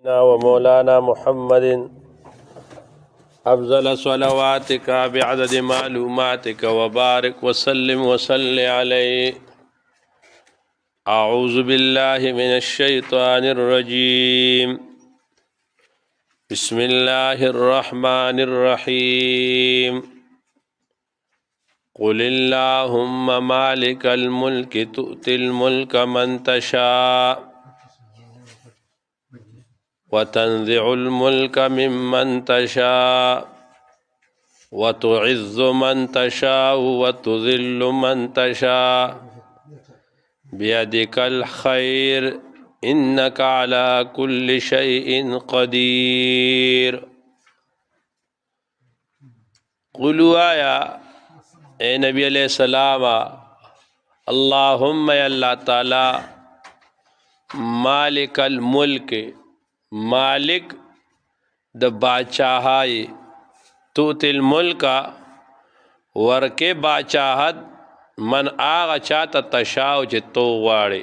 ومولانا محمد أفضل صلواتك بعدد معلوماتك وبارك وسلم وصل عليه. أعوذ بالله من الشيطان الرجيم. بسم الله الرحمن الرحيم. قل اللهم مالك الملك تؤتي الملك من تشاء وتنزع الملك ممن تشاء وتعز من تشاء وتذل من تشاء بيدك الخير إنك على كل شيء قدير. قلوا يا اے نبی علیہ السلام اللہم یا اللہ تعالی مالک الملک مالک د باچاہائی توت الملک ورکے باچاہت من آغا چاہتا تشاو چی تو غاڑے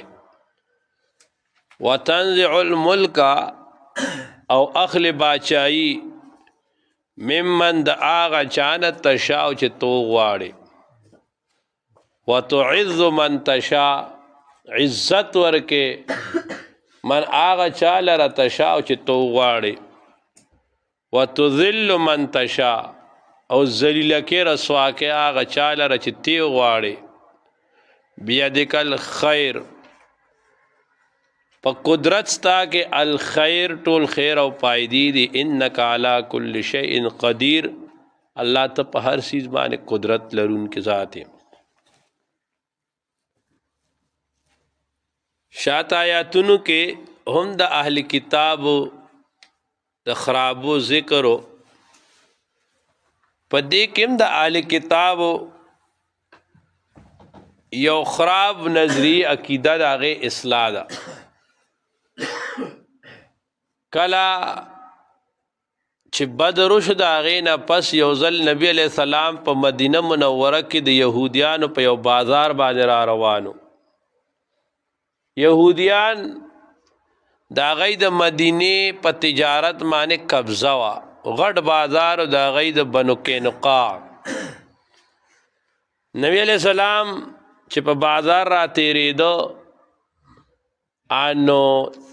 وتنزع الملک او اخل باچائی ممن د آغا چاہتا تشاو چی تو غاڑے وتعز من تشا عزت ورکے من آغا چالا را تشاو چی تو غاڑے وتذل من تشا او ذلیلکی رسواکے آغا چالا را چی تی غاڑے بیدک الخیر پا قدرت ستا کے الخیر طول خیر او پائدی دی انکا علا کل شیء قدیر اللہ تا پا ہر چیز بانے قدرت لرون کے ذات ہے. شاعت آیاتونو کے ہم دا اہل کتابو دا خرابو ذکرو پا دیکھم دا اہل کتابو یو خراب نظری عقیدہ دا غی اصلاح دا کلا چی بدرو شد آغینا پس یوزل نبی علیہ السلام پا مدینہ منورہ کی دا یہودیانو پا یو بازار بانے را روانو. یہودیان دا غی دا مدینی پا تجارت مانے قبضہ وا غٹ بازار دا غی دا بنو قینقاع. نبی علیہ السلام چی پا بازار را تیری دو آنو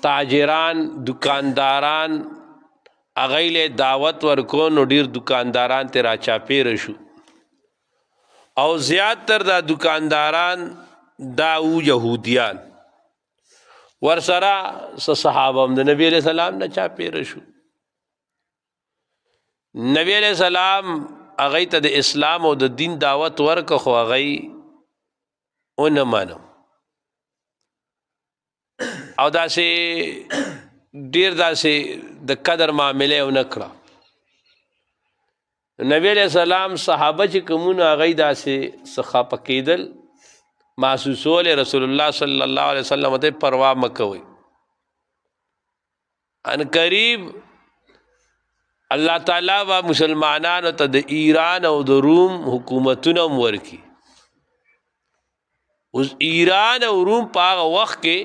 تاجران دکانداران اغیل دعوت ورکونو دیر دکانداران تیرا چاپیر شو او زیاد تر دا دکانداران داو یہودیان ورسرا صحابہ دا نبی علیہ السلام نا چاپیر شو. نبی علیہ السلام اغی تا دا اسلام او دا دین دعوت ورک خو اغی انمانو او دا سے دیر دا سے دا قدر معاملے او نکڑا. نبی علیہ السلام صحابہ چی کمون آغای دا سے سخا پکیدل محسوسول رسول اللہ صلی اللہ علیہ وسلم تے پرواہ مکوئی. ان قریب اللہ تعالیٰ با مسلمانانو تا دا ایران او دا روم حکومتونم ورکی. اس ایران او روم پا آغا وقت کے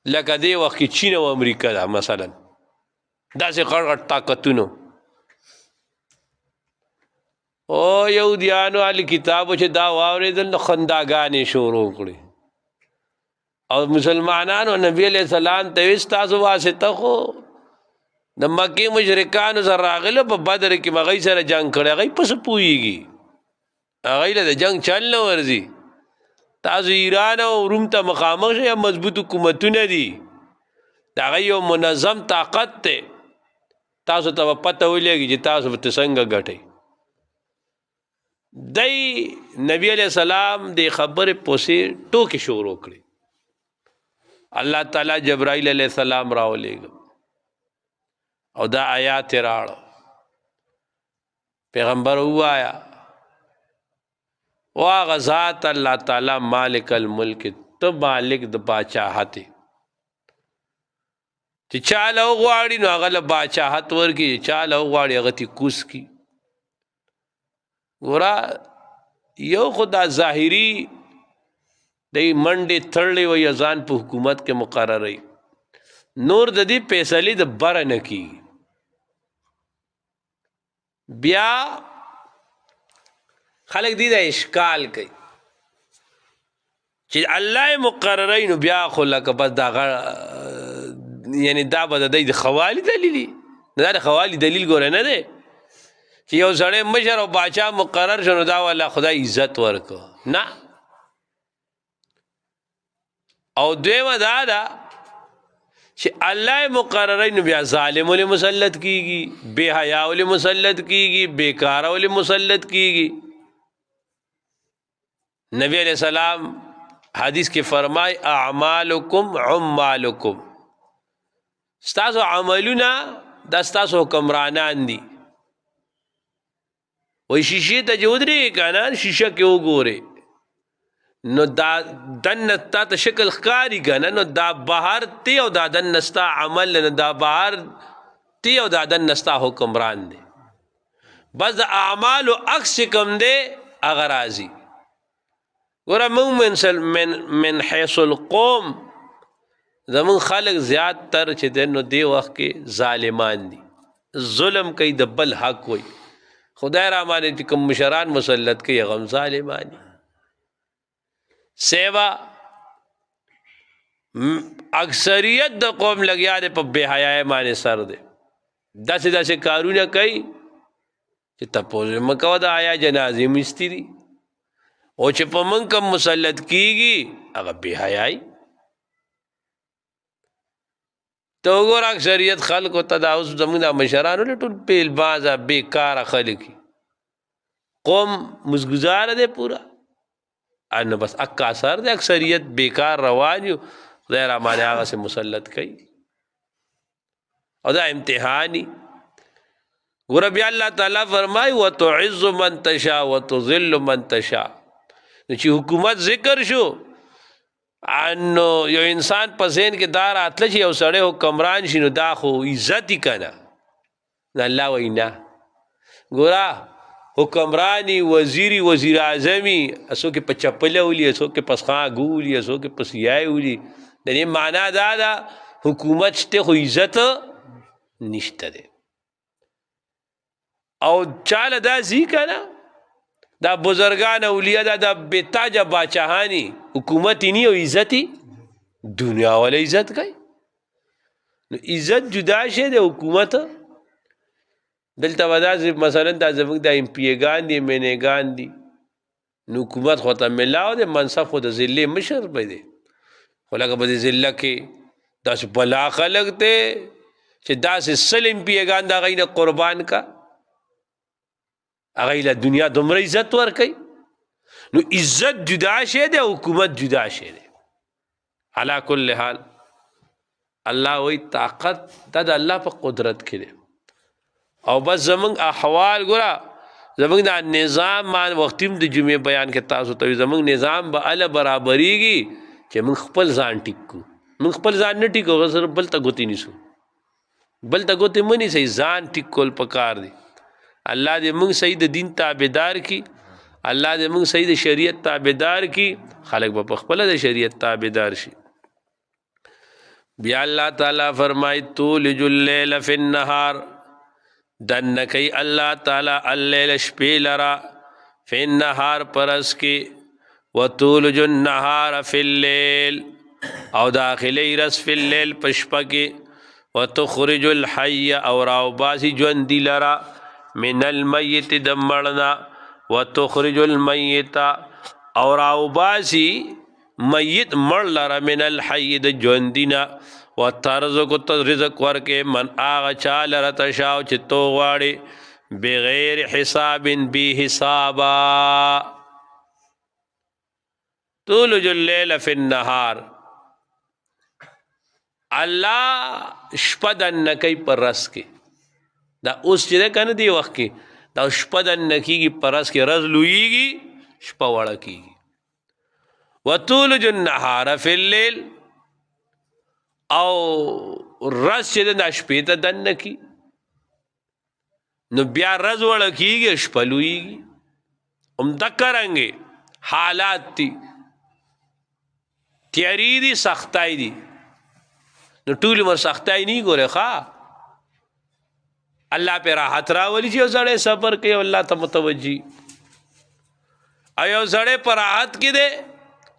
لکہ دے وقت کی چین و امریکہ دا مثلا دا سے قرقت طاقتونو او یہودیانو علی کتابو چھ دا واوری دل خنداگانی شروع کری اور مسلمانانو نبی علیہ السلام توستاسو واسطہ خو دا مکی مشرکانو سر راغلو پا بدر کی مغی سر جنگ کرے اغی پس پوئی گی اغی لدہ جنگ چلنا ورزی تاسو ایران او روم تا مقامش یا مضبوط حکومتو ندی دا اغی یو منظم طاقت تے تاسو تا پتہ ہو لے گی جی تاسو تسنگا گھٹے. دی نبی علیہ السلام دی خبر پوسی ٹوکی شروع کری. اللہ تعالی جبرائیل علیہ السلام راو لے گا او دا آیات راڑا پیغمبر ہوا آیا واغ ذات اللہ تعالی مالک الملک تو مالک دا باچاہتی چی چالا اغواری نو اغل باچاہت ورکی چالا اغواری اغتی کوس کی. گورا یو خدا ظاہری دی منڈی تھرلی و یزان پہ حکومت کے مقرر رہی نور د دې فیصلې د بره نه کیږي. بیا خلق دی دا اشکال کوي چې الله مقررین بیا خو لکه بس دا یعنی دا به د دوی د خوالي دلیلي دا د خوالي دلیل ګوره نه دی چې یو سړی مشر او باچا مقرر شو نو دا والله خدای عزت ورکو نه. او دویمه دا ده چې الله مقررین بیا ظالم ولې مسلط کیږي، بے حیا ولې مسلط کیږي، بیکاره ولې مسلط کیږي. نبی علیہ السلام حدیث کې فرمای اعمالکم عمالکم، ستاسو عملونه دا ستاسو حکمرانان دي. وای شیشې ته چې ودرېږې که نه شیشه کې وګورې نو دا دننه تا ته شکل ښکاري که نه نو دا بهر تی او دا دننه ستا عمل نه دا بهر تی او دا دننه ستا حکمران دی. بس د اعمالو عکس چې کوم دی هغه راځي. ګوره موږ من حیث القوم زمون خلق زیات تر چې دی نو دی وخت کې ظالمان دي، ظلم کوي، د بل حق وي. خدای را باندې چې کوم مشران مسلط کوي هغه هم ظالمان دي. سیوا اکثریت د قوم لګیا دی په بے حیاۍ باندې سر دی، داسې داسې کارونه کوي چې تپوس مه کوه د حیا جنازې مستی دي. او چې په موږ کوم مسلط کیږي هغه بے حیاۍ. ته وګوره اکثریت خلکو ته دا اوس زموږ د مشرانو له ټول پیل بازه بېکاره خلک قوم مزګزاره دی پوره نو بس اکا اثر دی اکثریت بیکار روان یو خدای را باندې هغسې مسلط کوي او دا امتحانی. ګوره بیا الله تعالی فرمایي وتعز من تشاء وتذل من تشاء. نو چې حکومت ذکر شو نو یو انسان په ذهن کې دا راتله چې یو سړی حکمران شي نو دا خو عزت یې که نه. الله وایي نه، ګوره حکمرانی وزیری وزیر اعظمی اسو کې په چپله ولي، اسو کې په څښاک ولي، اسو کې په سیای ولي. د دې معنا دا ده حکومت شته خو عزت نشته دی. او چاله دا ځي که نه دا بزرگان اولیاء دا بېتاجه باچاهانی حکومت یې نی او عزت دنیا والا عزت کوي. نو عزت جدا شی دی حکومت. دلته به داسې مثلا دا زموږ د ایم پی ګان دي ایم این اے ګان دي نو حکومت خو ته ملاو دی، منصب خو د ضلع مشر به دی. خو لکه په دې ضلع کې داسې بلا خلک دی چې داسې سل ایم پی ګان د هغوی نه قربان کا هغوی له دنیا دومره عزت ورکوي. نو عزت جدا شی دی حکومت جدا شی دی. علا کل حال الله وایي طاقت دا د الله په قدرت کې دی. او بس زمونږ احوال ګوره زمونږ دا نظام مان وختیم د جمعې بیان کې تاسو ته زمونږ نظام به اله برابریږي چې موږ خپل ځان ټیک کړو. موږ خپل ځان نه ټیکو صرف بل ته ګوتې نیسو، بل ته ګوتې مه نیسئ، ځان ټیک کول پکار دی. الله دې موږ صحیح د دین تابعدار کی، الله دې موږ صحیح د شریعت تابعدار کی، خلک به پخپله د شریعت تابعدار شي. بیا الله تعالی فرمایي تولج اللیل فی النهار، دنکی اللہ تعالی اللیل شپی لرا فی النهار پرس کی وتولج النهار فی اللیل او داخلی رس فی اللیل پشپا کی وتخرج الحی او راوباسی جوندی لرا من المیت دمڑنا وتخرج المیت او راوباسی میت مر لرا من الحی د جوندینا وترزق رزق ورکے من آغا چال رتشاو چتو غاڑی بغیر حساب بی حسابا. تولج اللیل فی النهار اللہ شپدن نکی پر رس کے دا اس چیزے کن دی وقت کی دا شپدن نکی کی پر رس کے رز لوئی گی شپا وڑا کی گی. وتولج النهار فی اللیل او رز چې د شپې ته دننه کی نو بیا رز وړه کیږي شپه لویږي. همدقه رنګې حالات دي، تیاری دي، سختای دي. نو ټول عمر سختای نه ګوره ښه الله پہ راحت راولي چې یو سړی صبر کوي الله ته متوجي او یو سړی په راحت کې دی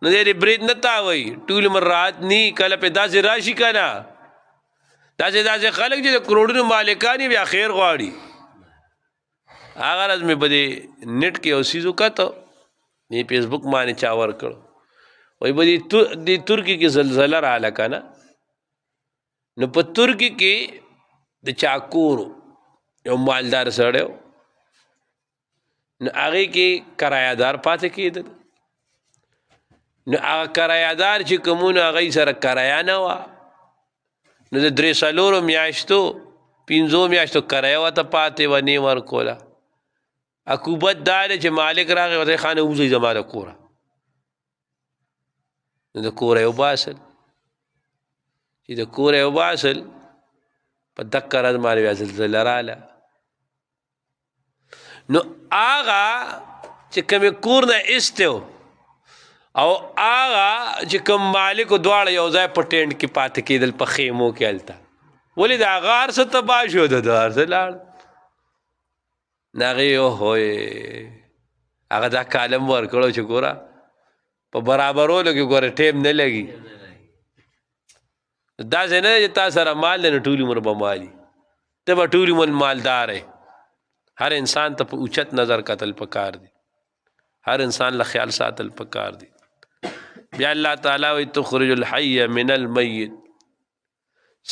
نو دې برید نه تاوي ټول عمر راحت نی کله په داسې راشي کنه داسې خلک چې د کروڑونو مالکان بیا خیر غواړي هغه ورځ مې په دې نیټ کې یو څیز وکتو دې فیسبوک باندې چا ورکړو وایي په دې ترکي کې زلزله راغله که نه نو په ترکي کې د چا کور یو مالدار سړی و نو هغې کې کرایهدار پاتې کېده نو هغه کرایهدار چې کومونو هغوی سره کرایه نه وه نو د 3-4 میاشتو 5 میاشتو کرایه ورته پاتې وه نه ورکوله عقوبت دا دی چې مالک راغی ورته خانه وځئ زما د کوره نو د کوره یې وباسل چې د کوره یې وباسل په دقه ورځ باندې بیا زلزله راغله نو هغه چې کومې کور نه ایستی و او هغه چې کوم مالکو دواړه یو ځای په ټینټ کې پاتې کېدل په خیمو کې هلته ولې د هغه هر څه تباه شو د هر څه لاړ نو هغې اوهوی هغه دا کالم ورکړو چې ګوره په برابرولو کې ګوره ټیم نه لګي داسې نه چې تا سره مال دی نو ټول عمر به مالي ته به ټول عمر مالدار یې هر انسان ته په اوچت نظر کتل پکار دی هر انسان له خیال ساتل پکار دی بیا الله تعالی وی تخرج الحی من المیت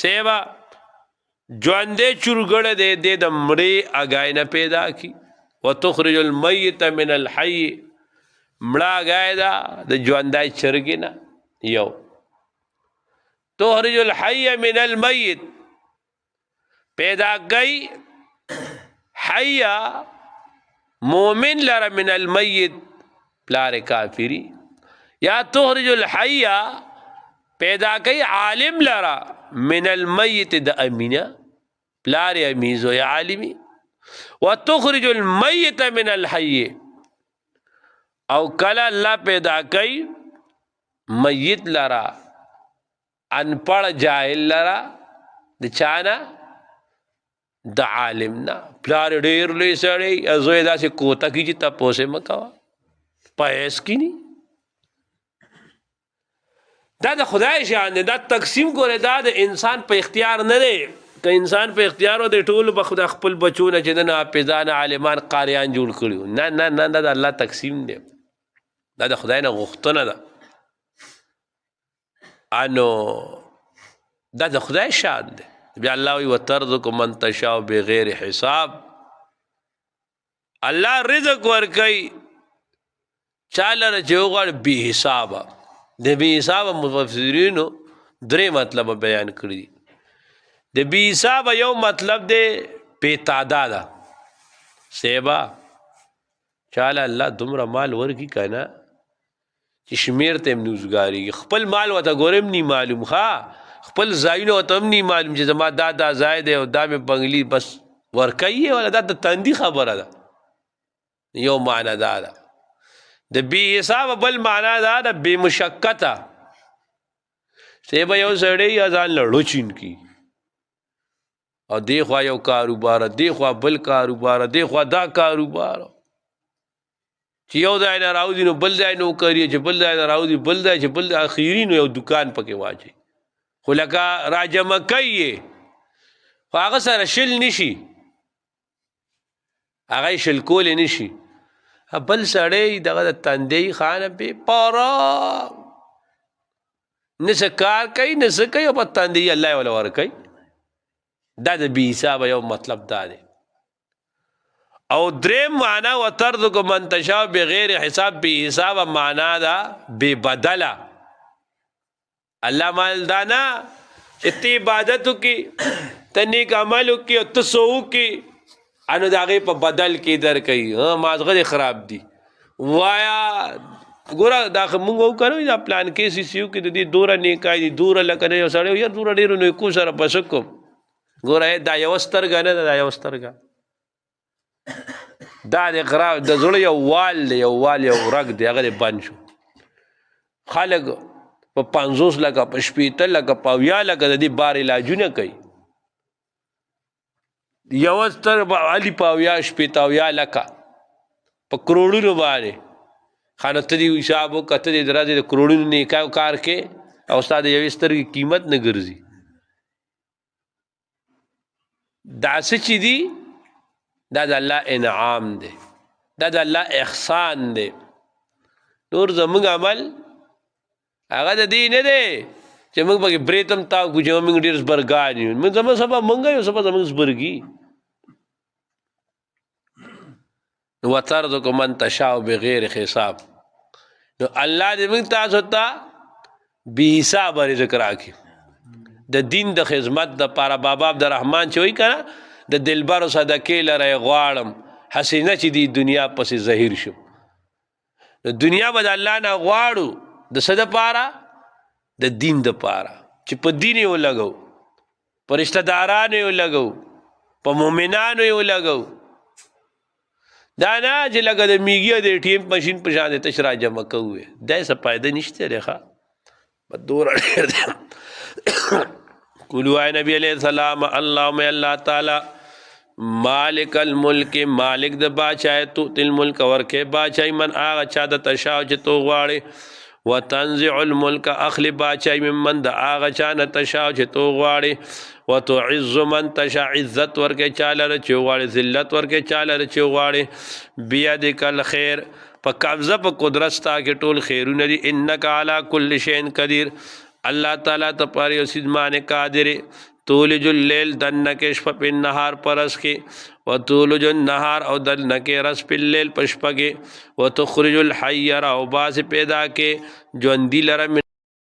سیوا ژوندې چورګړه دې د مړې اګای نه پیدا کی وتخرج المیت من الحی مړه اګای دا د ژوندای چرګې نه یو تخرج الحی من المیت پیدا گئی حی مومن لرا من المیت پلار کافری یا تخرج الحی پیدا گئی عالم لرا من المیت د امینه پلار امیزو یا عالمی و تخرج المیت من الحی او کلا اللہ پیدا گئی میت لرا انپڑ جاہل لرا د چانا د عالم نا پلار ډیر لوی سړی ازوی داسې کوته کی چې تپوسې مکوه پهیس کی نی دا د خدای شان دی دا تقسیم ګوره دا د انسان په اختیار نه دی که انسان په اختیار و د ټولو به خدای خپل بچو نه چې د حافظان عالمان قاریان جوړ کړي نه نه نه دا د الله تقسیم دی دا د خدای نه غوښتنه ده انو دا د خدای شان دی بیا الله وی وترزق من تشاء بغیر حساب الله رزق ورکي چاله چې وغواړي بې حسابه د بې حسابه مفسرینو درې مطلب بیان کړي د بې حسابه یو مطلب دی بې تعداده سیبا چاله الله دومره مال ورکي که نه چې شمیر ته هم نوزګارېږي خپل مال ورته ګورم نی معلوم ښه خپل ځایونه ورته هم نی معلوم چې زما دا ځای دی او دا مې بنګلي بس ورکوي ولا دا د تندي خبره ده یو معنی دا ده د بې حسابه بل معنا دا ده بې مشقته سیبه یو سړی یا ځان له ړوچین کي او دی خوا یو کاروبار دی خوا بل کاروبار دی خوا دا کاروبار چې یو ځای نه راوځي نو بل ځای نوکري چې بل ځای نه راوځي بل ځای چې بل اخیري نو یو دکان پکې واچي خو لکه راجمع کوي خو هغه سره شل نشي هغه شل کولی نشي بل سړی دغه د تندی خانه بې پاره نه څه کار کوي نه څه کوي او په تندی الله یې وله ورکوي دا د بې حسابه یو مطلب دا دی او دریم معنا وترزق من تشاء بغیر حساب بې حسابه معنا دا بې بدله الله مالدانا چې ته عبادت وکړي ته نیک عمل وکړي او ته څه وکړي انو د هغې په بدل کې درکوي مازغه دې خراب دي وایا ګوره دا مونږ وکړو دا پلان کې سیسیو کې د دې دوره نیکای دي دوره لکه یو سړی یار دوره ډېرو نیکو سره پس کوم ګوره دا یوه سترګه نه ده دا یوه سترګه دا د خراب د زړه یو وال دی یو وال یو رګ دی هغه دې بند شو خلک په په 50 لکه په 60 لکه په 80 لکه د دې بار علاجونه کوي یو ستر علي په 80 لکه په کروڑونو باندې خانه ته دې حساب وکړه ته دې درازې د کروڑونو نه کار کې او استاد یو سترګې قیمت نه ګرځي دا څه چې دي دا د الله انعام دی دا د الله احسان دی نور زموږ عمل هغه د دې نه دی چې موږ پکې بریتم تاو کو چې موږ ډېر زبرګان یو موږ زموږ سبا موږ یو سبا زموږ زبرګي وترزق من تشاء بغیر حساب نو الله دې موږ تاسو ته بې حساب رزق راکړي د دین د خدمت د پاره بابا عبدالرحمن چې وایي که نه د دلبرو صدقې لره یې غواړم حسینه چې دی دنیا پسې ظاهر شم د دنیا به د الله نه غواړو د څه دپاره د دین دپاره چې په دین یې ولګو په رشته دارانو یې ولګو په مؤمنانو یې ولګو دا نه چې لکه د میږي د ATM مشین په شان دی تش را جمع کوو دا یې څه فایده نشته دی ښه په دوره ډېر دی قولوا اے نبی علیہ السلام اللہم اللہ تعالی مالک الملک مالک د باچای تو تل ملک ورکه باچای من آغا چا د تشاو چې تو غواړي وتنزع الملک اخلی باچای من د آغا چا نه تشاو چې تو غواړي وتعز من تشا عزت ورکه چاله چې غواړي ذلت ورکه چاله چې غواړي بیادک الخير په قبضه په قدرت تا کې ټول خیرونه دي انک علی کل شیء قدیر اللہ تعالیٰ تپاری اسید مانے قادر تولج اللیل دنک شپا پی نهار پرس کے و تولج النهار او دنک رس پی اللیل پشپا کے و تخرج الحی را او باس پیدا کے جو اندی لرا